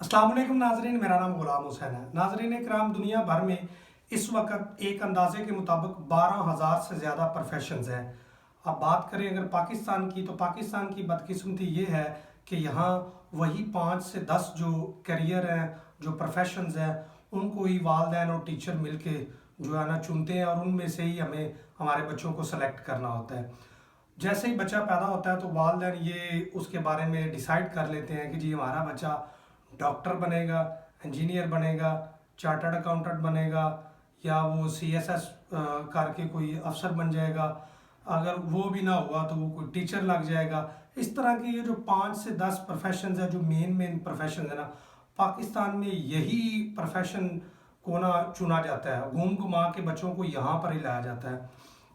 अस्सलाम वालेकुम नाजरीन, मेरा नाम गुलाम हुसैन है। नाजरीन इकराम, दुनिया भर में इस वक्त एक अंदाजे के मुताबिक 12,000 से ज़्यादा प्रोफेशंस हैं। अब बात करें अगर पाकिस्तान की, तो पाकिस्तान की बदकिस्मती ये है कि यहाँ वही 5 से 10 जो करियर हैं, जो प्रोफेशंस हैं, उनको ही वालदैन और टीचर मिलके जो है ना चुनते हैं, और उनमें से ही हमें हमारे बच्चों को सेलेक्ट करना होता है। जैसे ही बच्चा पैदा होता है तो वालदैन ये उसके बारे में डिसाइड कर लेते हैं कि जी हमारा बच्चा डॉक्टर बनेगा, इंजीनियर बनेगा, चार्टर्ड अकाउंटेंट बनेगा, या वो CSS करके कोई अफसर बन जाएगा। अगर वो भी ना हुआ तो वो कोई टीचर लग जाएगा। इस तरह की ये जो 5 से 10 प्रोफेशन है, जो मेन प्रोफेशन है ना, पाकिस्तान में यही प्रोफेशन को ना चुना जाता है, घूम घुमा के बच्चों को यहाँ पर ही लाया जाता है।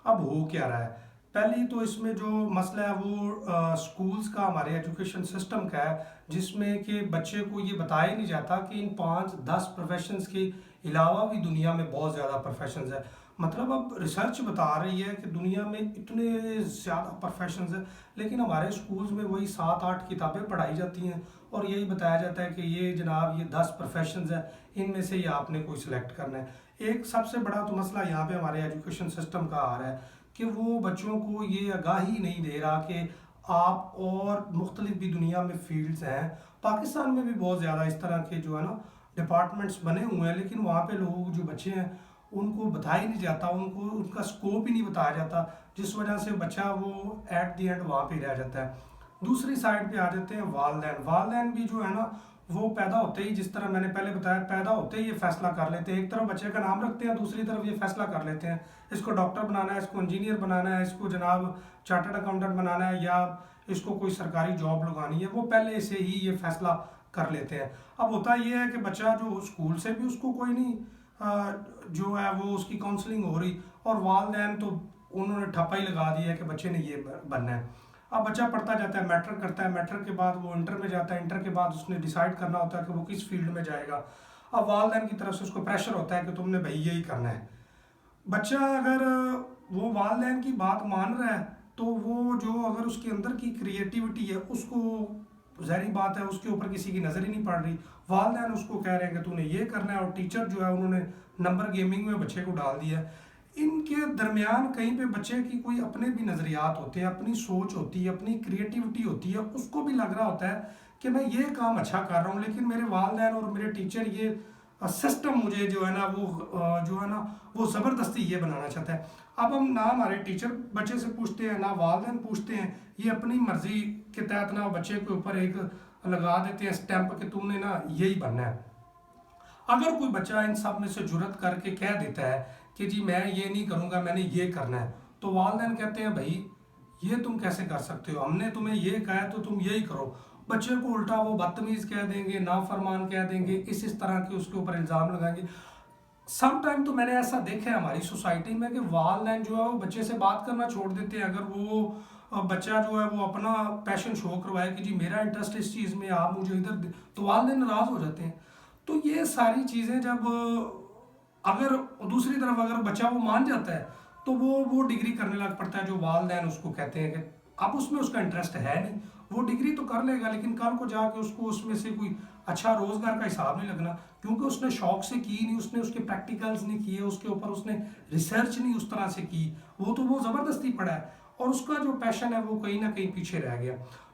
अब हो क्या रहा है, पहली तो इसमें जो मसला है वो स्कूल्स का, हमारे एजुकेशन सिस्टम का है, जिसमें कि बच्चे को ये बताया नहीं जाता कि इन 5-10 प्रोफेशंस के अलावा भी दुनिया में बहुत ज़्यादा प्रोफेशंस है। मतलब अब रिसर्च बता रही है कि दुनिया में इतने ज़्यादा प्रोफेशंस है, लेकिन हमारे स्कूल्स में वही 7-8 किताबें पढ़ाई जाती हैं और यही बताया जाता है कि ये जनाब ये 10 प्रोफेशंस है, इनमें से ही आपने कोई सिलेक्ट करना है। एक सबसे बड़ा तो मसला यहाँ पे हमारे एजुकेशन सिस्टम का आ रहा है कि वो बच्चों को ये आगाही नहीं दे रहा कि आप और मुख्तलिफ भी दुनिया में फील्ड्स हैं। पाकिस्तान में भी बहुत ज़्यादा इस तरह के जो है ना डिपार्टमेंट्स बने हुए हैं, लेकिन वहाँ पे लोग जो बच्चे हैं उनको बताया ही नहीं जाता, उनको उनका स्कोप ही नहीं बताया जाता, जिस वजह से बच्चा वो एट द एंड वहाँ पे रह जाता है। दूसरी साइड पे आ जाते हैं वालदैन। वालदैन भी जो है ना वो पैदा होते ही, जिस तरह मैंने पहले बताया, पैदा होते ही ये फैसला कर लेते हैं। एक तरफ बच्चे का नाम रखते हैं, दूसरी तरफ ये फैसला कर लेते हैं इसको डॉक्टर बनाना है, इसको इंजीनियर बनाना है, इसको जनाब चार्टर्ड अकाउंटेंट बनाना है, या इसको कोई सरकारी जॉब लगानी है। वो पहले से ही ये फैसला कर लेते हैं। अब होता ये है कि बच्चा जो स्कूल से भी उसको कोई नहीं जो है वो उसकी काउंसलिंग हो रही, और वालदैन तो उन्होंने ठप्पा ही लगा दिया है कि बच्चे ने ये बनना है। अब बच्चा पढ़ता जाता है, मैट्रिक करता है, मैट्रिक के बाद वो इंटर में जाता है, इंटर के बाद उसने डिसाइड करना होता है कि वो किस फील्ड में जाएगा। अब वालदैन की तरफ से उसको प्रेशर होता है कि तुमने भाई यही करना है। बच्चा अगर वो वालदैन की बात मान रहा है तो वो जो अगर उसके अंदर की क्रिएटिविटी है उसको, ज़ाहिर बात है उसके ऊपर किसी की नज़र ही नहीं पड़ रही। वालदैन उसको कह रहे हैं कि तूने ये करना है, और टीचर जो है उन्होंने नंबर गेमिंग में बच्चे को डाल दिया है। इनके दरमियान कहीं पे बच्चे की कोई अपने भी नज़रियात होते हैं, अपनी सोच होती है, अपनी क्रिएटिविटी होती है, उसको भी लग रहा होता है कि मैं ये काम अच्छा कर रहा हूँ, लेकिन मेरे वालदैन और मेरे टीचर ये सिस्टम मुझे जो है ना वो ज़बरदस्ती ये बनाना चाहता है। अब हम ना हमारे टीचर बच्चे से पूछते हैं, ना वालदैन पूछते हैं, ये अपनी मर्जी के तहत ना बच्चे के ऊपर एक लगा देते हैं स्टैंप कि तुमने ना यही बनना है। अगर कोई बच्चा इन सब में से जुर्रत करके कह देता है कि जी मैं ये नहीं करूँगा, मैंने ये करना है, तो वालदैन कहते हैं भाई ये तुम कैसे कर सकते हो, हमने तुम्हें ये कहा है तो तुम यही करो। बच्चे को उल्टा वो बदतमीज़ कह देंगे, नाफरमान कह देंगे, इस तरह के उसके ऊपर इल्ज़ाम लगाएंगे। सम टाइम तो मैंने ऐसा देखा है हमारी सोसाइटी में कि वालदैन जो है वो बच्चे से बात करना छोड़ देते हैं। अगर वो बच्चा जो है वो अपना पैशन शो करवाए कि जी मेरा इंटरेस्ट इस चीज़ में, आप मुझे इधर तो वालदैन नाराज़ हो जाते हैं। तो ये सारी चीज़ें जब अगर दूसरी तरफ अगर बच्चा वो मान जाता है तो वो डिग्री करने लग पड़ता है जो वालदैन उसको कहते हैं कि अब उसमें उसका इंटरेस्ट है नहीं। वो डिग्री तो कर लेगा, लेकिन कल को जाके उसको उसमें से कोई अच्छा रोज़गार का हिसाब नहीं लगना, क्योंकि उसने शौक से की नहीं, उसने उसके प्रैक्टिकल्स नहीं किए, उसके ऊपर उसने रिसर्च नहीं उस तरह से की, वो ज़बरदस्ती पढ़ा है, और उसका जो पैशन है वो कहीं ना कहीं पीछे रह गया।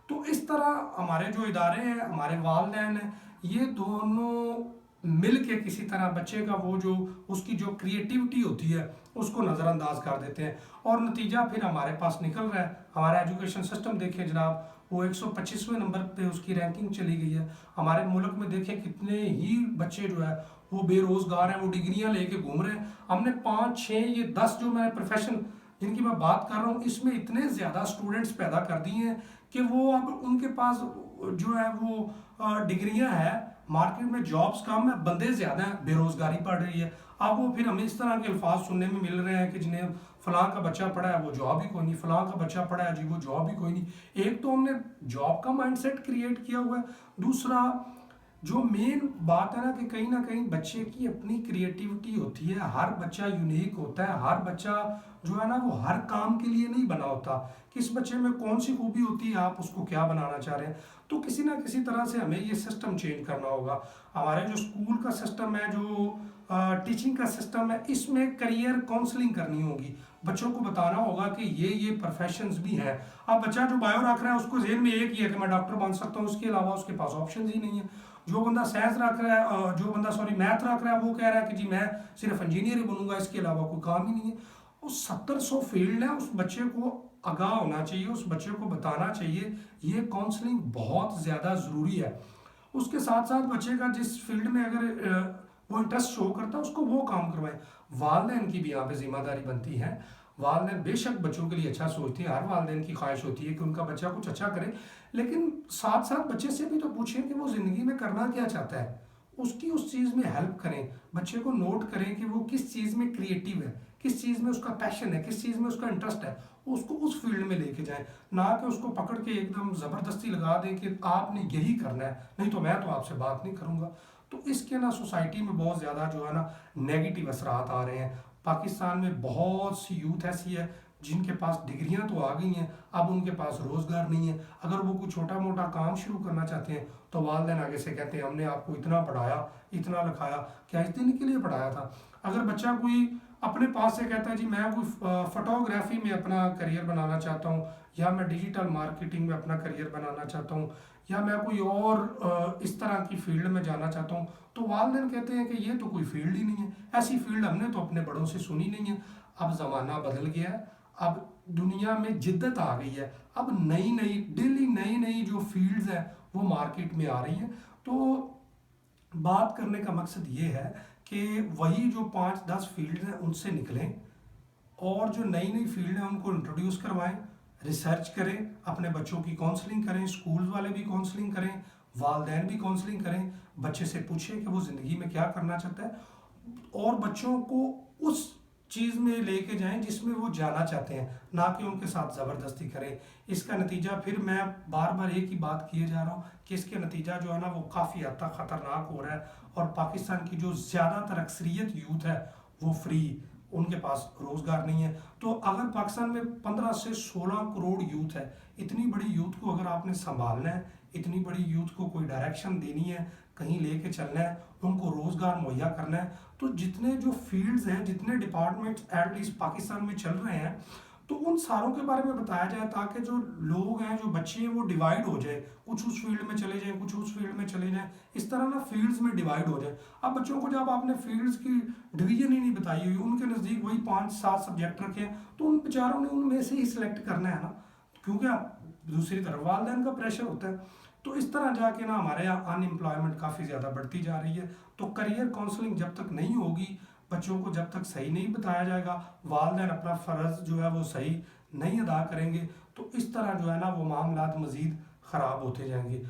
तो इस तरह हमारे जो इदारे हैं, हमारे वालदैन हैं, ये दोनों मिल के किसी तरह बच्चे का वो जो उसकी जो क्रिएटिविटी होती है उसको नज़रअंदाज कर देते हैं, और नतीजा फिर हमारे पास निकल रहा है। हमारा एजुकेशन सिस्टम देखें जनाब, वो 125वें नंबर पे उसकी रैंकिंग चली गई है। हमारे मुल्क में देखें कितने ही बच्चे जो है वो बेरोज़गार हैं, वो डिग्रियां लेके घूम रहे हैं। हमने 5-6 ये 10 जो मैंने प्रोफेशन जिनकी मैं बात कर रहा हूँ, इसमें इतने ज़्यादा स्टूडेंट्स पैदा कर दिए हैं कि वो अब उनके पास जो है वो डिग्रियां हैं, मार्केट में जॉब्स कम है, बंदे ज़्यादा हैं, बेरोज़गारी बढ़ रही है। अब वो फिर हमें इस तरह के अल्फाज सुनने में मिल रहे हैं कि जिन्हें फ़लाँ का बच्चा पढ़ा है वो जॉब ही कोई नहीं, फ़लाँ का बच्चा पढ़ा है जी वो जॉब ही कोई नहीं। एक तो हमने जॉब का माइंडसेट क्रिएट किया हुआ है, दूसरा जो मेन बात है ना कहीं बच्चे की अपनी क्रिएटिविटी होती है। हर बच्चा यूनिक होता है, हर बच्चा जो है ना वो हर काम के लिए नहीं बना होता। किस बच्चे में कौन सी खूबी होती है, आप उसको क्या बनाना चाह रहे हैं। तो किसी ना किसी तरह से हमें ये सिस्टम चेंज करना होगा। हमारे जो स्कूल का सिस्टम है, जो टीचिंग का सिस्टम है, इसमें करियर काउंसलिंग करनी होगी। बच्चों को बताना होगा कि ये प्रोफेशंस भी हैं। अब बच्चा जो बायो रख रहा है उसको जेहन में एक ही है कि मैं डॉक्टर बन सकता हूँ, उसके अलावा उसके पास ऑप्शन ही नहीं है। जो बंदा साइंस रख रहा है, जो बंदा सॉरी मैथ रख रहा है, वो कह रहा है कि जी मैं सिर्फ इंजीनियर ही बनूंगा, इसके अलावा कोई काम ही नहीं है। वो 70-100 फील्ड है, उस बच्चे को आगाह होना चाहिए, उस बच्चे को बताना चाहिए ये काउंसलिंग बहुत ज़्यादा ज़रूरी है। उसके साथ साथ बच्चे का जिस फील्ड में अगर वो इंटरेस्ट शो करता है उसको वो काम करवाएं। वालदेन की भी यहाँ पे जिम्मेदारी बनती है। वालदेन बेशक बच्चों के लिए अच्छा सोचते हैं, हर वालदेन की ख्वाहिश होती है कि उनका बच्चा कुछ अच्छा करे, लेकिन साथ साथ बच्चे से भी तो पूछें कि वो ज़िंदगी में करना क्या चाहता है, उसकी उस चीज़ में हेल्प करें। बच्चे को नोट करें कि वो किस चीज़ में क्रिएटिव है, किस चीज़ में उसका पैशन है, किस चीज़ में उसका इंटरेस्ट है, उसको उस फील्ड में लेके जाएं। ना कि उसको पकड़ के एकदम ज़बरदस्ती लगा दें कि आपने यही करना है, नहीं तो मैं तो आपसे बात नहीं करूँगा। तो इसके ना सोसाइटी में बहुत ज़्यादा जो है ना नेगेटिव असरात आ रहे हैं। पाकिस्तान में बहुत सी यूथ ऐसी है जिनके पास डिग्रियां तो आ गई हैं, अब उनके पास रोज़गार नहीं है। अगर वो कोई छोटा मोटा काम शुरू करना चाहते हैं तो वालदेन आगे से कहते हैं हमने आपको इतना पढ़ाया, इतना लिखाया, क्या इस दिन के लिए पढ़ाया था। अगर बच्चा कोई अपने पास से कहता है जी मैं कोई फोटोग्राफी में अपना करियर बनाना चाहता हूँ, या मैं डिजिटल मार्केटिंग में अपना करियर बनाना चाहता हूँ, या मैं कोई और इस तरह की फील्ड में जाना चाहता हूँ, तो वालदेन कहते हैं कि ये तो कोई फील्ड ही नहीं है, ऐसी फील्ड हमने तो अपने बड़ों से सुनी नहीं है। अब ज़माना बदल गया है, अब दुनिया में जिद्दत आ गई है, अब नई नई डेली नई नई जो फील्ड्स हैं वो मार्केट में आ रही हैं। तो बात करने का मकसद ये है कि वही जो 5-10 फील्ड हैं उनसे निकलें, और जो नई नई फील्ड हैं उनको इंट्रोड्यूस करवाएं, रिसर्च करें, अपने बच्चों की काउंसलिंग करें, स्कूल वाले भी काउंसलिंग करें, वालदेन भी काउंसलिंग करें, बच्चे से पूछें कि वो ज़िंदगी में क्या करना चाहता है, और बच्चों को उस चीज़ में लेके जाएं जिसमें वो जाना चाहते हैं, ना कि उनके साथ ज़बरदस्ती करें। इसका नतीजा फिर मैं बार बार एक ही बात किए जा रहा हूँ कि इसके नतीजा जो है ना वो काफ़ी हद तक ख़तरनाक हो रहा है। और पाकिस्तान की जो ज़्यादातर अक्सरियत यूथ है वो फ्री, उनके पास रोज़गार नहीं है। तो अगर पाकिस्तान में 15 से 16 करोड़ यूथ है, इतनी बड़ी यूथ को अगर आपने संभालना है, इतनी बड़ी यूथ को कोई डायरेक्शन देनी है, कहीं लेके चलना है, उनको रोज़गार मुहैया करना है, तो जितने जो फील्ड्स हैं, जितने डिपार्टमेंट्स एटलीस्ट पाकिस्तान में चल रहे हैं, तो उन सारों के बारे में बताया जाए ताकि जो लोग हैं, जो बच्चे हैं, वो डिवाइड हो जाए, कुछ उस फील्ड में चले जाएं, कुछ उस फील्ड में चले जाएं, इस तरह ना फील्ड्स में डिवाइड हो जाए। अब बच्चों को जब आपने फील्ड्स की डिवीजन ही नहीं बताई हुई, उनके नज़दीक वही 5-7 सब्जेक्ट रखे हैं, तो उन बेचारों ने उनमें से ही सिलेक्ट करना है ना, क्योंकि दूसरी तरफ वालदेन का प्रेशर होता है। तो इस तरह जाके ना हमारे यहाँ अनएम्प्लॉयमेंट काफ़ी ज़्यादा बढ़ती जा रही है। तो करियर काउंसलिंग जब तक नहीं होगी, बच्चों को जब तक सही नहीं बताया जाएगा, वालदेन अपना फ़र्ज़ जो है वो सही नहीं अदा करेंगे, तो इस तरह जो है ना वो मामलात मज़ीद ख़राब होते जाएंगे।